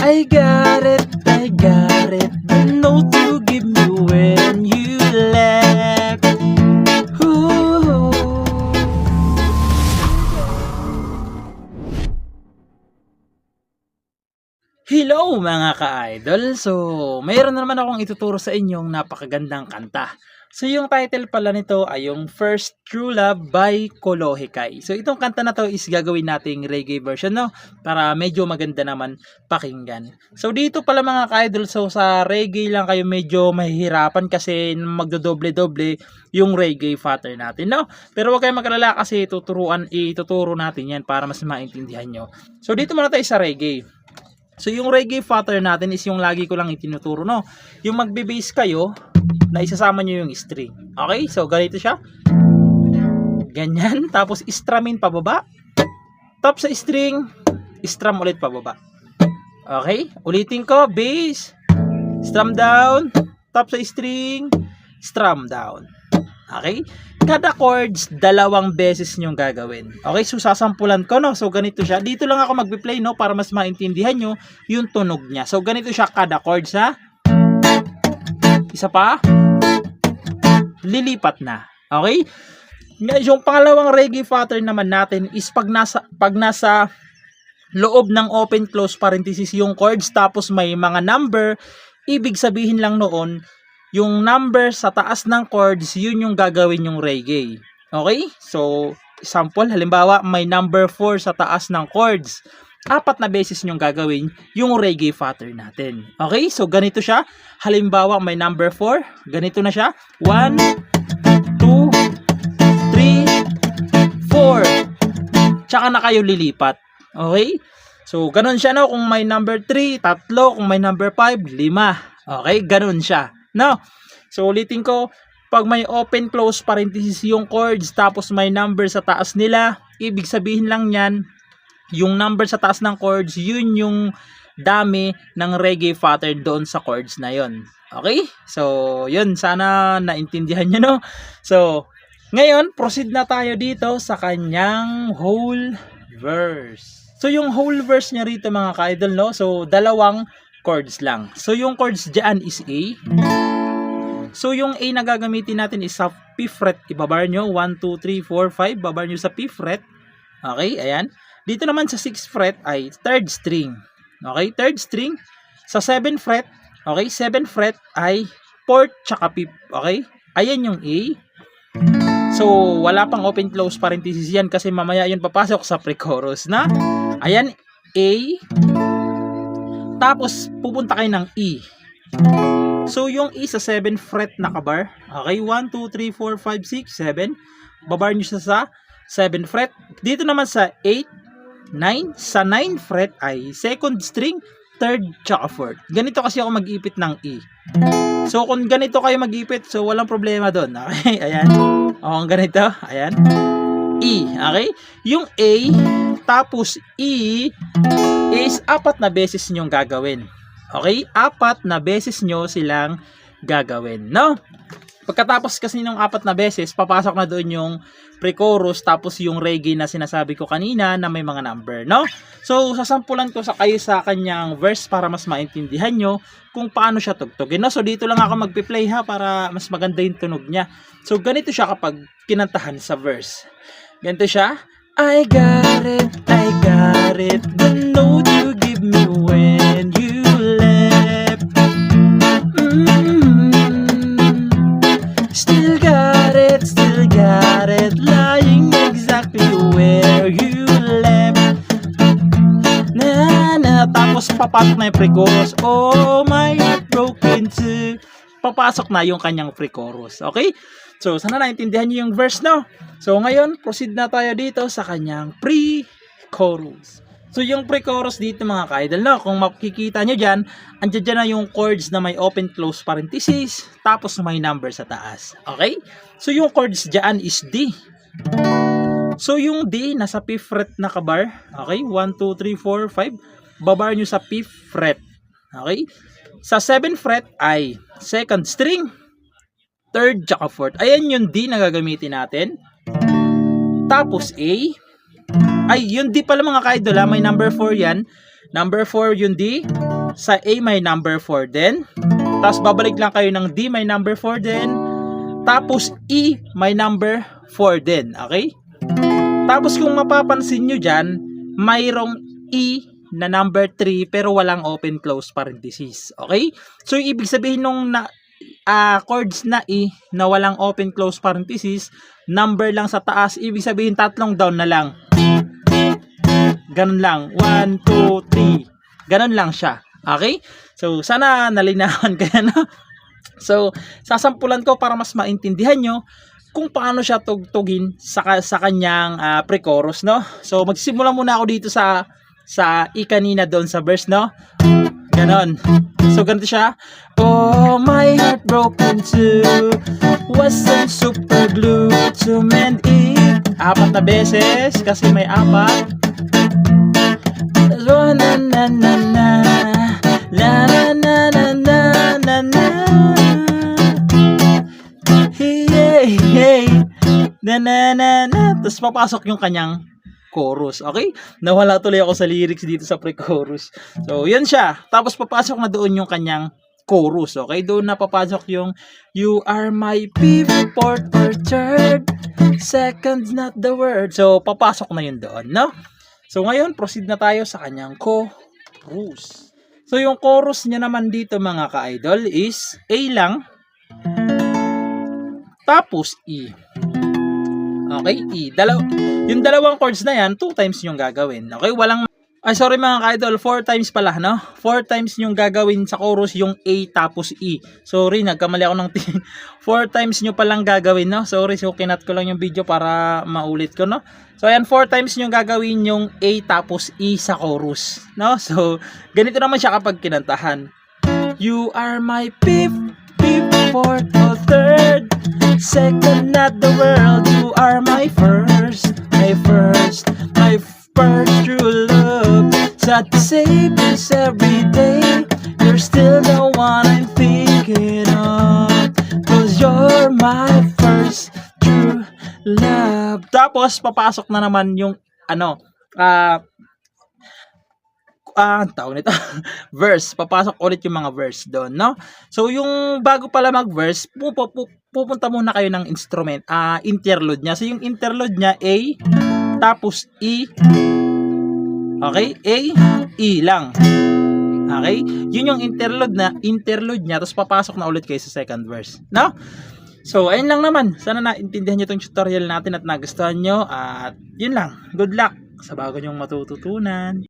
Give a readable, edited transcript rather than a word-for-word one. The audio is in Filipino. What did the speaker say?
I got it. The note you give me when you left. Ooh. Hello mga ka-idol! So, mayroon na naman akong ituturo sa inyong napakagandang kanta. So, yung title pala nito ay yung First True Love by Kolohikay. So, itong kanta na to is gagawin nating reggae version, no? Para medyo maganda naman pakinggan. So, dito pala mga ka-idol, so sa reggae lang kayo medyo mahihirapan kasi magdodoble-doble yung reggae pattern natin, no? Pero huwag kayong mag-alala kasi ituturo natin yan para mas maintindihan nyo. So, dito muna tayo sa reggae. So, yung reggae pattern natin is yung lagi ko lang itinuturo, no? Yung magbe-bass kayo, na isasama nyo yung string. Okay? So, ganito siya. Ganyan. Tapos, strumin pababa. Top sa string, strum ulit pababa. Okay? Ulitin ko. Bass. Strum down. Top sa string, strum down. Okay? Kada chords, 2 beses nyong gagawin. Okay? So, sasampulan ko, no? So, ganito siya. Dito lang ako magbe-play, no? Para mas maintindihan nyo yung tunog niya. So, ganito siya kada chords, ha? Isa pa. Lilipat na. Okay? Yung pangalawang reggae pattern naman natin is pag nasa loob ng open close parenthesis yung chords tapos may mga number, ibig sabihin lang noon, yung number sa taas ng chords, yun yung gagawin yung reggae. Okay? So, example, halimbawa, may number 4 sa taas ng chords. 4 na beses nyong gagawin yung reggae pattern natin. Okay? So, ganito siya. Halimbawa, may number 4. Ganito na siya. 1, 2, 3, 4. Tsaka na kayo lilipat. Okay? So, ganun siya, no? Kung may number 3, 3. Kung may number 5, 5. Okay? Ganun siya. No? So, ulitin ko. Pag may open, close, parenthesis yung chords, tapos may number sa taas nila, ibig sabihin lang yan, yung number sa taas ng chords, yun yung dami ng reggae pattern doon sa chords na yun. Okay? So, yun. Sana naintindihan nyo, no? So, ngayon, proceed na tayo dito sa kanyang whole verse. So, yung whole verse niya rito, mga ka-idol, no? So, 2 chords lang. So, yung chords dyan is A. So, yung A na gagamitin natin is sa 5th fret. Ibabar nyo. 1, 2, 3, 4, 5. Babar nyo sa 5th fret. Okay? Ayan. Dito naman sa 6th fret ay 3rd string. Okay? 3rd string. Sa 7th fret, okay? 7th fret ay 4th tsaka 5th. Okay? Ayan yung A. So, wala pang open close parenthesis yan kasi mamaya yun papasok sa pre-chorus na. Ayan, A. Tapos, pupunta kayo ng E. So, yung E sa 7th fret nakabar. Okay? 1, 2, 3, 4, 5, 6, 7. Babar nyo siya sa 7th fret. Dito naman sa 8, 9, sa 9th fret ay 2nd string, 3rd, tsaka 4th. Ganito kasi ako mag-ipit ng E. So, kung ganito kayo mag-ipit, so walang problema doon. Okay? Ayan. O, kung ganito, ayan. E. Okay? Yung A, tapos E, is 4 na beses nyong gagawin. Okay? 4 na beses nyo silang gagawin. No? Pagkatapos kasi ng 4 na beses, papasok na doon yung pre-chorus tapos yung reggae na sinasabi ko kanina na may mga number, no? So, sasampulan ko sa kayo sa kanyang verse para mas maintindihan nyo kung paano siya tugtugin, no? So, dito lang ako magpi-play ha para mas maganda yung tunog niya. So, ganito siya kapag kinantahan sa verse. Ganito siya. I got it, the note you give me when you left. Still got it, lying exactly where you left. Na, tapos papasok na yung pre-chorus. Oh, my heart broken too. Papasok na yung kanyang pre-chorus. Okay? So, sana naintindihan nyo yung verse, no? So, ngayon, proceed na tayo dito sa kanyang pre-chorus. So, yung pre-chorus dito mga ka-idol, no? Kung makikita nyo dyan, andyan dyan na yung chords na may open close parenthesis, tapos may number sa taas. Okay? So, yung chords dyan is D. So, yung D, nasa 5th fret na kabar. Okay? 1, 2, 3, 4, 5. Babar nyo sa 5th fret. Okay? Sa 7th fret ay 2nd string, 3rd, tsaka 4th. Ayan yung D na gagamitin natin. Tapos A. Ay, yung D pala mga ka-idol, may number 4 yan. Number 4 yung D. sa A may number 4 din. Tapos babalik lang kayo ng D may number 4 din. Tapos E may number 4 din. Okay? Tapos kung mapapansin nyo dyan, mayroong E na number 3 pero walang open close parenthesis. Okay? So yung ibig sabihin nung chords na E na walang open close parenthesis, number lang sa taas, ibig sabihin tatlong down na lang. Ganun lang. 1, 2, 3. Ganun lang siya. Okay? So, sana nalinawan kayo, no? So, sasampulan ko para mas maintindihan nyo kung paano siya tugtugin sa kanyang pre-chorus, no? So, magsisimula muna ako dito sa E kanina doon sa verse, no? Ganon. So, ganito siya. Oh, my heart broken too. Wasn't super glue to mend it. 4 na beses kasi may 4. Na na na na na na na na na na. Hey hey hey na na na na. Tapos papasok yung kanyang chorus. Okay? Nawala tuloy ako sa lyrics dito sa pre-chorus. So, yun siya. Tapos papasok na doon yung kanyang chorus. Okay? Doon na papasok yung you are my fifth, fourth, or third. Second's not the word. So, papasok na yun doon, no? So, ngayon, proceed na tayo sa kanyang chorus. So, yung chorus niya naman dito, mga ka-idol, is A lang. Tapos, E. Okay, E. Yung dalawang chords na yan, 2 times yung gagawin. Okay, sorry mga ka-idol, 4 times pala, no? 4 times yung gagawin sa chorus yung A tapos E. Sorry, nagkamali ako ng 4 times nyo palang gagawin, no? Sorry, so kinat ko lang yung video para maulit ko, no? So, ayan, 4 times nyo gagawin yung A tapos E sa chorus, no? So, ganito naman siya kapag kinantahan. You are my fifth, fourth, or third. Second, not the world. You are my first true love. Sad to say this every day. You're still the one I'm thinking of. 'Cause you're my first true love. Tapos, papasok na naman yung, tawag nito, verse. Papasok ulit yung mga verse doon, no? So, yung bago pala mag-verse, pupunta muna kayo ng instrument, interlude niya. So, yung interlude niya, A, tapos E, okay? A, E lang. Okay? Yun yung interlude niya, tapos papasok na ulit kayo sa second verse, no? So, ayun lang naman. Sana naintindihan nyo itong tutorial natin at nagustuhan nyo. At yun lang. Good luck sa bago nyong matututunan.